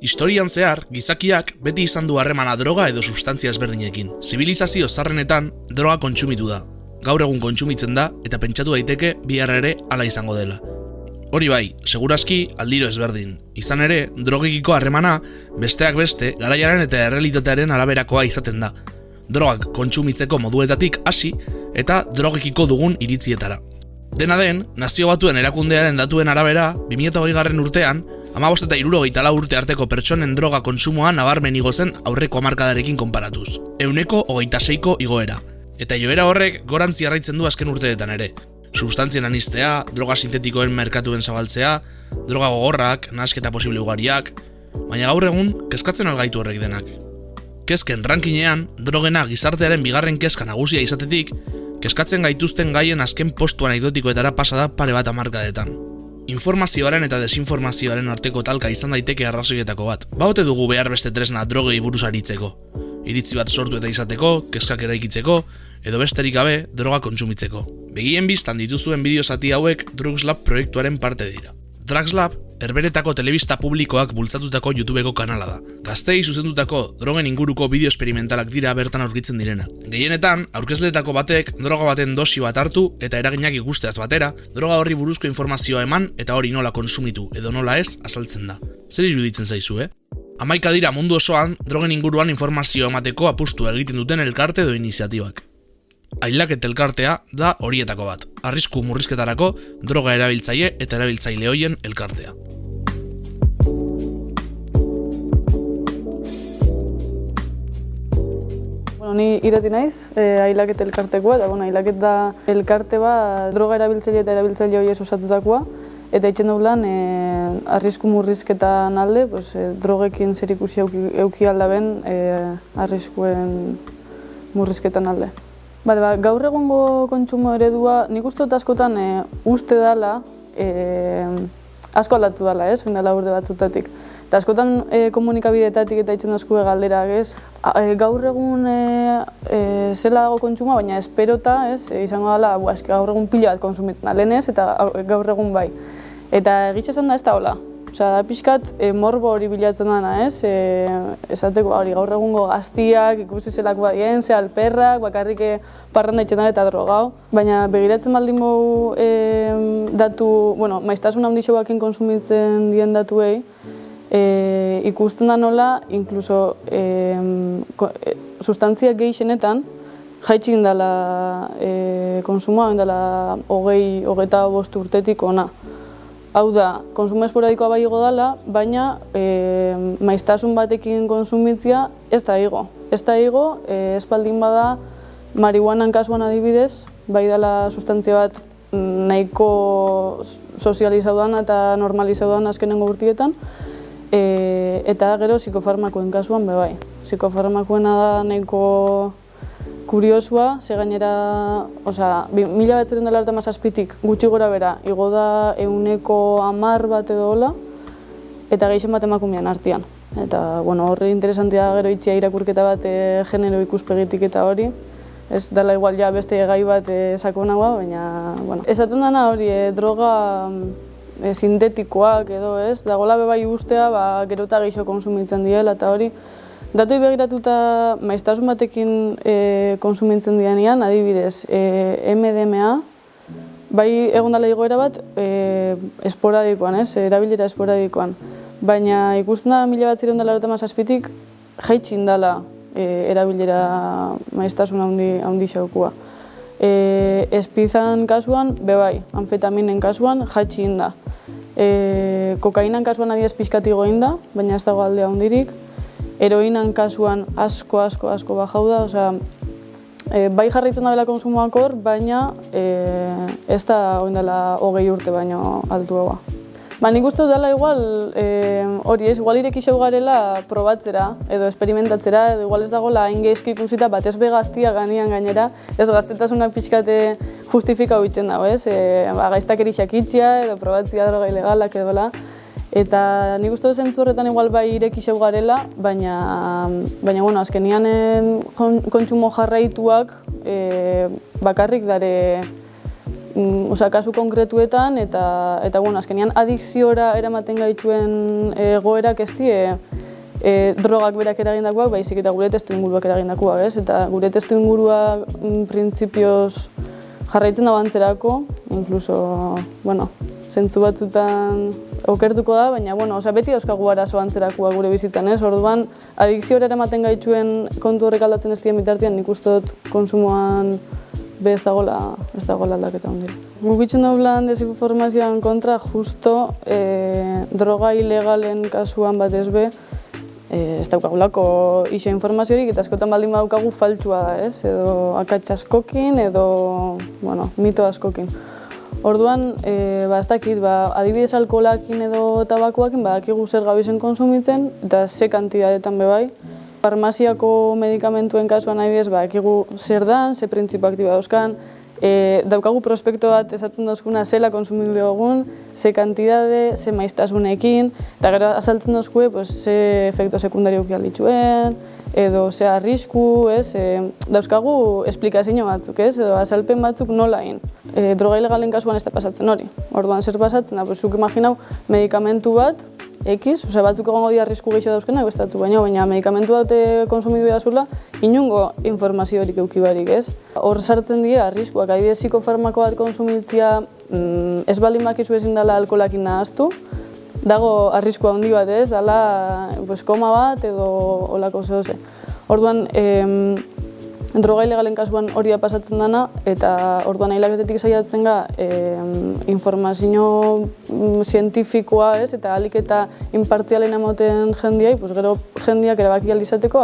Historian zehar, gizakiak beti izan du harremana droga edo substantzia ezberdinekin. Zibilizazio zaharrenetan droga kontsumitu da. Gaur egun kontsumitzen da eta pentsatu daiteke bihar ere hala izango dela. Hori bai, segurazki aldiro ezberdin. Izan ere, drogekiko harremana besteak beste garaiaren eta errealitatearen araberakoa izaten da. Drogak kontsumitzeko moduetatik hasi eta drogekiko dugun iritzietara. Dena den, Nazio Batuen erakundearen datuen arabera, 2020 urtean, 15 eta 64 urte arteko pertsonen droga kontsumoa nabarmen igo zen aurreko hamarkadarekin konparatuz. 26ko igoera. Eta joera horrek gorantzi jarraitzen du azken urteetan ere. Substantzien anistea, droga sintetikoen merkatuen zabaltzea, droga gogorrak, nahasketa posible ugariak, baina gaur egun kezkatzen algaitu horrek denak. Kezken rankinean, drogena gizartearen bigarren kezka nagusia izatetik, kezkatzen gaituzten gaien azken postu anekdotikoetara pasa da pare bat hamarkadetan. Informazioaren eta desinformazioaren arteko talka izan daiteke arrazoietako bat. Baote dugu behar beste tresna drogei buruz aritzeko. Iritzi bat sortu eta izateko, kezkak eraikitzeko, edo besterik gabe droga kontsumitzeko. Begien biztan dituzuen bideo zati hauek Drugs Lab proiektuaren parte dira. Drugs Lab, Herberetako telebista publikoak bultzatutako YouTubeko kanala da. Gazteei zuzendutako drogen inguruko bideo esperimentalak dira bertan aurkitzen direna. Gehienetan, aurkezleetako batek droga baten dosi bat hartu eta eraginak ikusteaz batera, droga horri buruzko informazioa eman eta hori nola konsumitu edo nola ez azaltzen da. Zer iruditzen zaizu, 11 dira mundu osoan drogen inguruan informazio emateko apustu egiten duten elkarte edo iniziatibak. Ailaket elkartea da horietako bat. Arrisku murrizketarako droga erabiltzaile eta erabiltzaile hoien elkartea. Ni Irati naiz, Ailaket elkartekoa, eta Ailaket da elkarte bat droga erabiltzaile eta erabiltzaile horiek osatutakoa, eta itxen dugu lan arrisku murrizketan alde, drogekin zerikusi euki aldaben arriskuen murrizketan alde. Gaur egungo kontsumo eredua nik uste dut askotan uste dela, asko aldatu dela, oindala urte batzutatik. Eta askotan komunikabideetatik eta itzen dozkue galderak, gaur egun zela dago kontsumoa, baina esperota, izango dela, gaur egun pila bat konsumitzen da, lehen ez, eta gaur egun bai. Eta egitza esan da ez da hola. Da pixkat morbo hori bilatzen dana, esateko gaur egungo gaztiak, ikusi zelako badien, ze alperrak, bakarrik parranda itxetan eta drogau. Baina begiratzen baldin dugu datu, maiztasun handixo bakin konsumitzen dien datuei, ikusten da nola, inkluso sustantziak gehixenetan, jaitxin dela konsumoa, dela 25 urtetik ona. Hau da, konsumo esporadikoa bai igo dela, baina maiztasun batekin konsumitzia ez da igo. Ez da igo, espaldin bada, marihuanan kasuan adibidez, bai dela sustantzia bat nahiko sozializaudan eta normalizaudan azkenengo urtietan, eta gero psikofarmakoen kasuan be bai. Psikofarmakoena da nahiko kuriosua, ze gainera, 1997tik gutxi gora bera, igo da 110 bat edo hola, eta gehixen bat emakumean artean. Eta horre interesantia gero itxia irakurketa bat genero ikuspegitik eta hori, ez dela igual ja beste gai bat sakonagoa, baina, esaten dena hori, droga sintetikoak edo ez, dagoela bebai ustea, gero eta gehiago konsumitzen diela eta hori. Datuei begiratuta maiztasun batekin konsumitzen dianean, adibidez, MDMA, bai egon dela igoera bat esporadikoan, erabilera esporadikoan. Baina ikusten da 1997tik jaitxin dela erabilera maiztasun handi xaukua. Espizan kasuan, bebai, amfetaminen kasuan, jaitxin da. Kokainan kasuan adiez pixkat igoin da, baina ez dago aldea handirik. Heroinan kasuan asko bajau da, bai jarraitzen dabela konsumoak hor, baina ez da oindela 20 urte baino altuagoa. Nik uste dela igual, hori ez, igual irekixeu garela probatzera edo esperimentatzera, edo igual ez dagoela hain geizki ikusita bat ez be gaztia ganean gainera, ez gaztetasunak pixkate justifikau itzen dago, ez? Gaiztak erixak itxia edo probatzia droga ilegalak edola. Eta nik uste zentzu horretan igual bai irekixeu garela, baina azkenian kontsumo jarraituak bakarrik dare kasu konkretuetan, eta bueno, azkenean adikziora eramaten gaituen egoerak ez die drogak berak eragindakoak, baizik eta gure testuinguruak eragindakoak, ez? Eta gure testuingurua printzipioz jarraitzen da bantzerako, inkluso, bueno, zentzu batzutan okertuko da, baina, bueno, beti dauzkagu arazo antzerakoa gure bizitzan, ez? Orduan, adikziora eramaten gaituen kontu horrek aldatzen ez dien bitartean, nik uste dut konsumoan ez dagoela aldaketa ondila. Guk itxen daulan desinformazioan kontra, justo droga ilegalen kasuan batez be, ez daukagulako iso informaziorik, eta askotan baldin badaukagu faltsua da, ez? Edo akats askokin, edo, bueno, mito askokin. Orduan, ez dakit, adibidez alkoholakin edo tabakoakin badakigu zer gabizen konsumitzen, eta ze kantidadetan bebai. Farmaziako medikamentuen kasuan adibidez badakigu zer dan, ze printzipio aktiba dauzkan, daukagu prospektu bat esaten dauzkuna zela konsumitu dugun, ze kantidade, ze maiztasunekin, eta gero azaltzen dauzkue ze efektu sekundario aldituen, edo ze arrisku, dauzkagu esplikazio batzuk, edo azalpen batzuk nola egin. Droga ilegalen kasuan ez da pasatzen hori. Orduan zer pasatzen da, zuk imaginau medikamentu bat, X, batzuk egongo dira arrisku gehiago dauzkenak, bestatzuk baina medikamentu bat konsumitu behazula, inungo informaziorik eukibarik, ez? Hor sartzen dira arriskuak, adibidez psikofarmako bat konsumitzia ez baldin bakizu ezin dela alkoholakin nahaztu, dago arriskua handi bat, ez? Dala koma bat edo olako zehose. Orduan, droga ilegalen kasuan hori da pasatzen dana, eta orduan ailaketetik saiatzen ga informazio zientifikoa, eta ahalik eta inpartzialen ematen jendiai, gero jendiak erabaki izateko,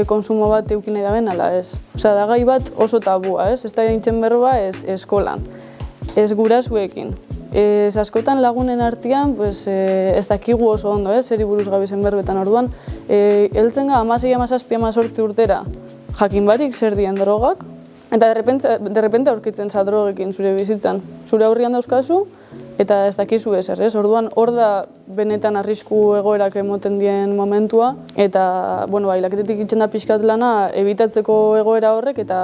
konsumo bat eukin nahi daben, ala ez. Da gai bat oso tabua, ez da nintzen berroa eskolan, ez gurasuekin. Ez askotan lagunen artean, ez dakigu oso ondo, zeri buruz gabizen berbetan orduan, heltzen ga 16-17 urtera, jakin barik zer dien drogak, eta derrepente aurkitzen za drogekin zure bizitzan. Zure aurrian dauzkazu, eta ez dakizu ezer, ez? Orduan, hor da benetan arrisku egoerak emoten dien momentua, eta, ailaketetik itxen da pixkat lana, ebitatzeko egoera horrek, eta,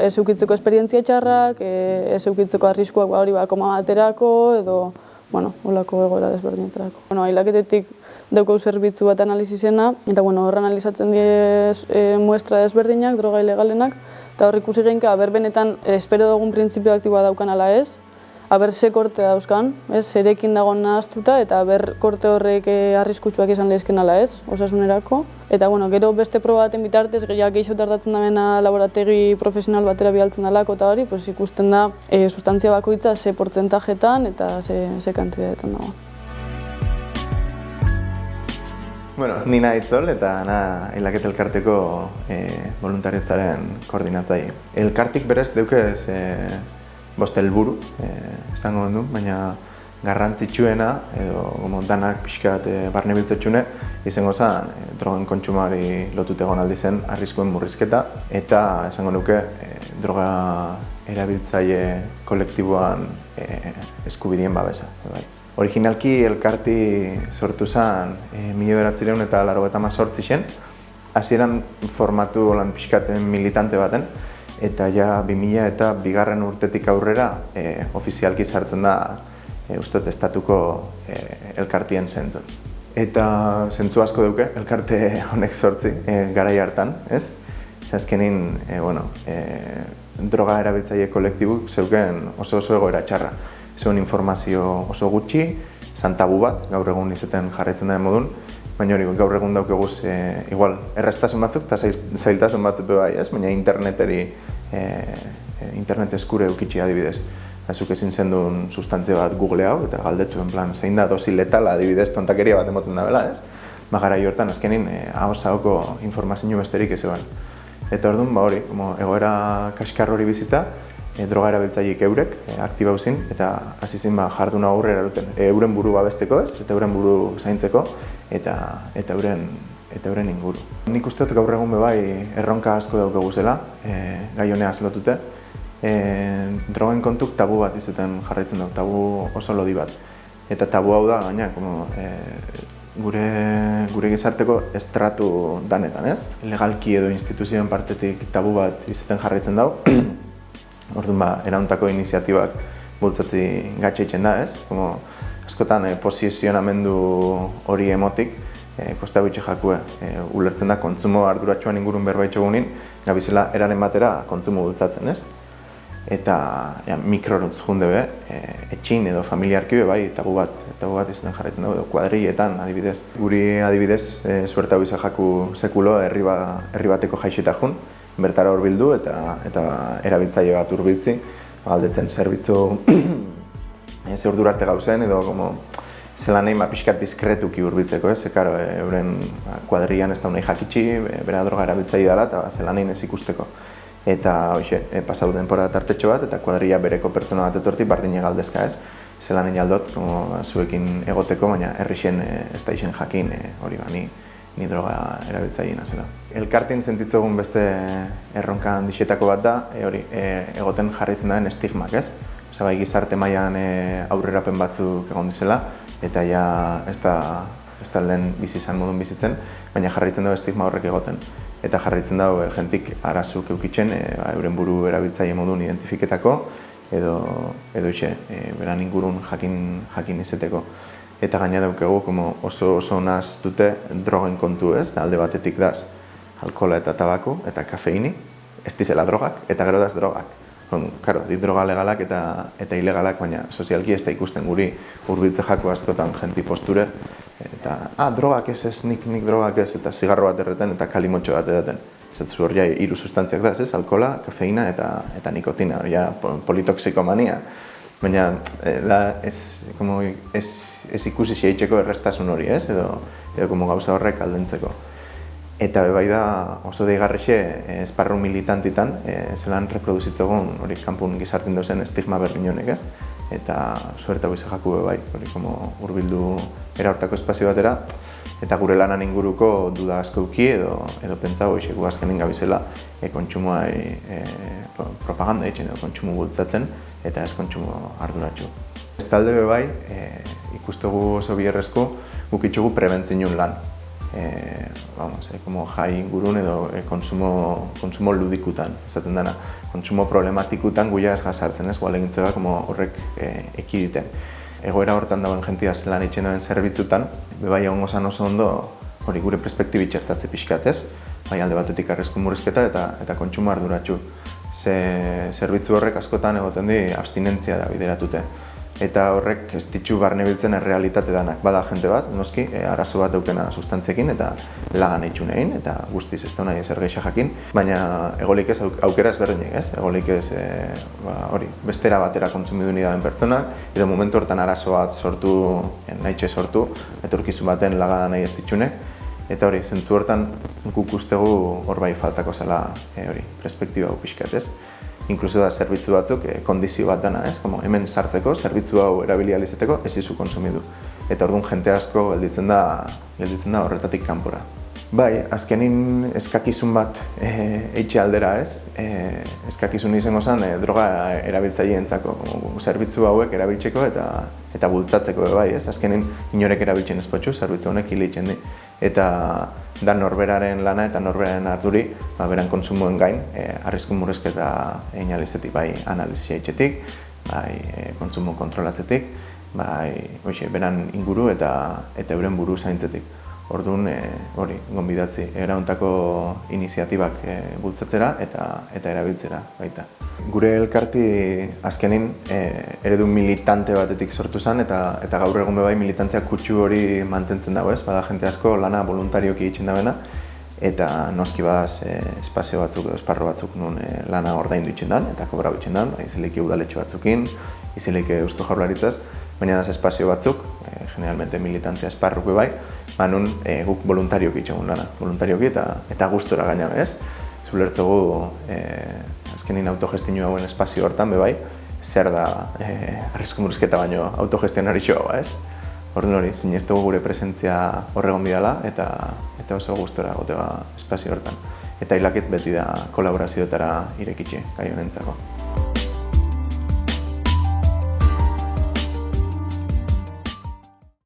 ez eukitzeko esperientzia txarrak, ez eukitzeko arriskuak hori koma baterako, edo, holako egoera desberdinetarako. Ailaketetik daukau zerbitzu bat analizizena, eta hor analizatzen die muestra desberdinak, droga ilegalenak, eta hor ikusi genka, benetan espero dugun printzipio aktiboa daukan ala ez, ze korte dauzkan, zerekin dagoen nahaztuta, eta korte horrek arriskutsuak izan lehizken ala ez, osasunerako. Eta gero beste proba baten bitartez, gehiago tardatzen damena laborategi profesional batera bialtzen dalako eta hori, ikusten da sustantzia bakoitza ze portzentajetan eta ze kantidadetan dago. Ni nahi Itzol eta Ailaketa Elkarteko voluntariotzaren koordinatzaile. Elkartik berez deukez bost helburu, esango du, baina garrantzitsuena edo danak pixka bat barne biltzetxune izango zen drogen kontsumoari lotute egon aldi zen arriskuen murrizketa eta esango nuke droga erabiltzaile kolektiboan eskubideen babesa. Originalki elkarti sortu zen 1998 zen, hasieran formatu lan pixkaten militante baten, eta ja 2000 eta bigarren urtetik aurrera ofizialki sartzen da uste estatuko elkartien zentzen. Eta zentzu asko duke elkarte honek sortzi garai hartan, ez? Azkenin, droga erabiltzaile kolektibuk zeuken oso egoera txarra. Zeuen informazio oso gutxi, zantabu bat, gaur egun izaten jarraitzen den modun, baina hori gaur egun daukeguz igual erraztasun batzuk eta zailtasun batzuk bai, ez? Baina internet eskure eukitxi adibidez. Zuk ezin zendun sustantzia bat Google hau eta galdetu en plan zein da dosi letala adibidez tontakeria bat emoten da bela, ez? Garai hortan azkenin ahosako informazio besterik ez eban. Eta orduan hori, egoera kaskar hori bizita, droga erabiltzaileek eurek aktiba uzin eta hasi zen jarduna aurrera duten. Euren buru babesteko ez, eta euren buru zaintzeko eta euren inguru. Nik uste dut gaur egun bai erronka asko daukegu zela, gai honeaz lotute. Drogen kontuk tabu bat izaten jarraitzen dut, tabu oso lodi bat. Eta tabu hau da, gaina, gure gizarteko estratu danetan, ez? Legalki edo instituzioen partetik tabu bat izaten jarraitzen dau. Orduan erauntako iniziatibak bultzatzi gatxeitzen da, ez? Askotan posizionamendu hori emotik, kosta bitxe jakue, ulertzen da kontsumo arduratsuan ingurun berbaitxo gunin, gabizela eraren batera kontsumo bultzatzen, ez? Eta mikroruntz junde be, etxin edo familiarki be bai, tabu bat izaten jarraitzen dugu, kuadrilletan adibidez. Guri adibidez, suerte hau izan jaku sekulo herri bateko jaixita jun, bertara hurbildu eta erabiltzaile bat hurbiltzi, galdetzen zerbitzu ze ordura arte gauzen edo zelan nahi pixkat diskretuki hurbiltzeko, ez? Karo, euren kuadrillan ez da nahi jakitxi, bera droga erabiltzaile dela eta zelan nahi ez ikusteko. Eta hoxe, pasau denpora tartetxo bat eta kuadrilla bereko pertsona bat etorti bardine galdezka, ez? Zelan nahi aldot, zuekin egoteko, baina herrixen ez da isen jakin hori ni droga erabiltzaileena zela. Elkartin sentitzegun beste erronka handixetako bat da, hori, egoten jarraitzen daren estigmak, ez? Bai, gizarte mailan aurrerapen batzuk egon dizela, eta ja ez da lehen bizi izan modun bizitzen, baina jarraitzen dago estigma horrek egoten. Eta jarraitzen dago jentik arazuk eukitzen, euren buru erabiltzaile modun identifiketako, edo beran ingurun jakin izeteko. Eta gaina daukegu oso nahaz dute drogen kontu, ez? Alde batetik daz alkohola eta tabako eta kafeini, ez dizela drogak, eta gero daz drogak. Karo, dit droga legalak eta ilegalak, baina sozialki ez da ikusten guri hurbiltze jako askotan jenti posture. Eta, drogak ez, nik drogak ez, eta zigarro bat erreten eta kalimotxo bat edaten. Zetzu hor ja hiru sustantziak da, ez? Alkohola, kafeina eta nikotina, hori ja politoxikomania. Baina ez ikusi xeitzeko errestasun hori, ez? Edo gauza horrek aldentzeko. Eta bai da oso deigarrixe esparru militantitan zelan reproduzitzegon hori kanpun gizartin dozen estigma berdin honek, ez? Eta suerte hau izan jaku bai, hori hurbildu era hortako espazio batera, eta gure lanan inguruko duda asko uki edo pentsa hori gu azkenin gabizela kontsumoa propaganda egiten edo kontsumo bultzatzen eta ez kontsumo arduratsu. Ez talde bai, ikustegu oso biherrezko guk itxugu prebentziun lan. Jai ingurun edo kontsumo ludikutan, esaten dena. Kontsumo problematikutan guia ez gazartzen, ez? Gualegintzea horrek ekiditen. Egoera hortan dagoen jentia zelan itxen duen zerbitzutan, bebai egon gozan oso ondo hori gure perspektibi txertatze pixkat, ez? Bai alde batetik arrisku murrizketa eta kontsumo arduratsu. Zerbitzu horrek askotan egoten di abstinentzia da bideratute. Eta horrek ez ditu barnebiltzen errealitate danak. Bada jente bat, noski, arazo bat daukena sustantziekin eta lagan eitxun egin, eta guztiz ez da nahi ezer geixa jakin, baina egolik ez aukera ezberdinek, ez? Egolik ez bestera batera kontsumiduni daben pertsonak, edo momentu hortan arazo bat sortu, nahitxe sortu, etorkizun baten laga nahi ez ditxunek, eta hori, zentzu hortan guk ustegu hor bai faltako zela perspektiba hau pixkat, ez? Inkluso da zerbitzu batzuk kondizio bat dana, ez? Hemen sartzeko, zerbitzu hau erabili ahal izateko, ez izu konsumidu. Eta orduan jente asko gelditzen da horretatik kanpora. Bai, azkenin eskakizun bat eitxe aldera, ez? Eskakizun izango zen droga erabiltzaileentzako, zerbitzu hauek erabiltzeko eta bultzatzeko bai, ez? Azkenin inorek erabiltzen espotxu, zerbitzu honek hilitzen di. Eta da norberaren lana eta norberaren arduri beran kontsumoen gain, arrisku murrizketa egin alizetik, bai analizia eitxetik, bai kontsumo kontrolatzetik, bai beran inguru eta euren buru zaintzetik. Orduan, gonbidatzi, erauntako iniziatibak bultzatzera eta erabiltzera baita. Gure elkarti azkenin eredu militante batetik sortu zen eta gaur egun bai militantzia kutsu hori mantentzen dago, ez? Bada jente asko lana voluntarioki egiten dabena eta noski badaz espazio batzuk edo esparro batzuk nun lana ordaindu itzen dan eta kobra bitzen dan, izileike udaletxo batzukin, izileike Eusko Jaurlaritzaz, baina daz espazio batzuk, generalmente militantzia esparruko bai, nun guk voluntarioki itxegun lana, voluntarioki eta gustora gaina, ez? Zulertzegu azkenin autogestinua hauen espazio hortan, bai, zer da arrisku murrizketa baino autogestionarixoa, ez? Orduan hori, zineztegu gure presentzia horregon bidala eta oso gustora gotega espazio hortan. Eta hilaket beti da kolaborazioetara irekitxe gai honentzako.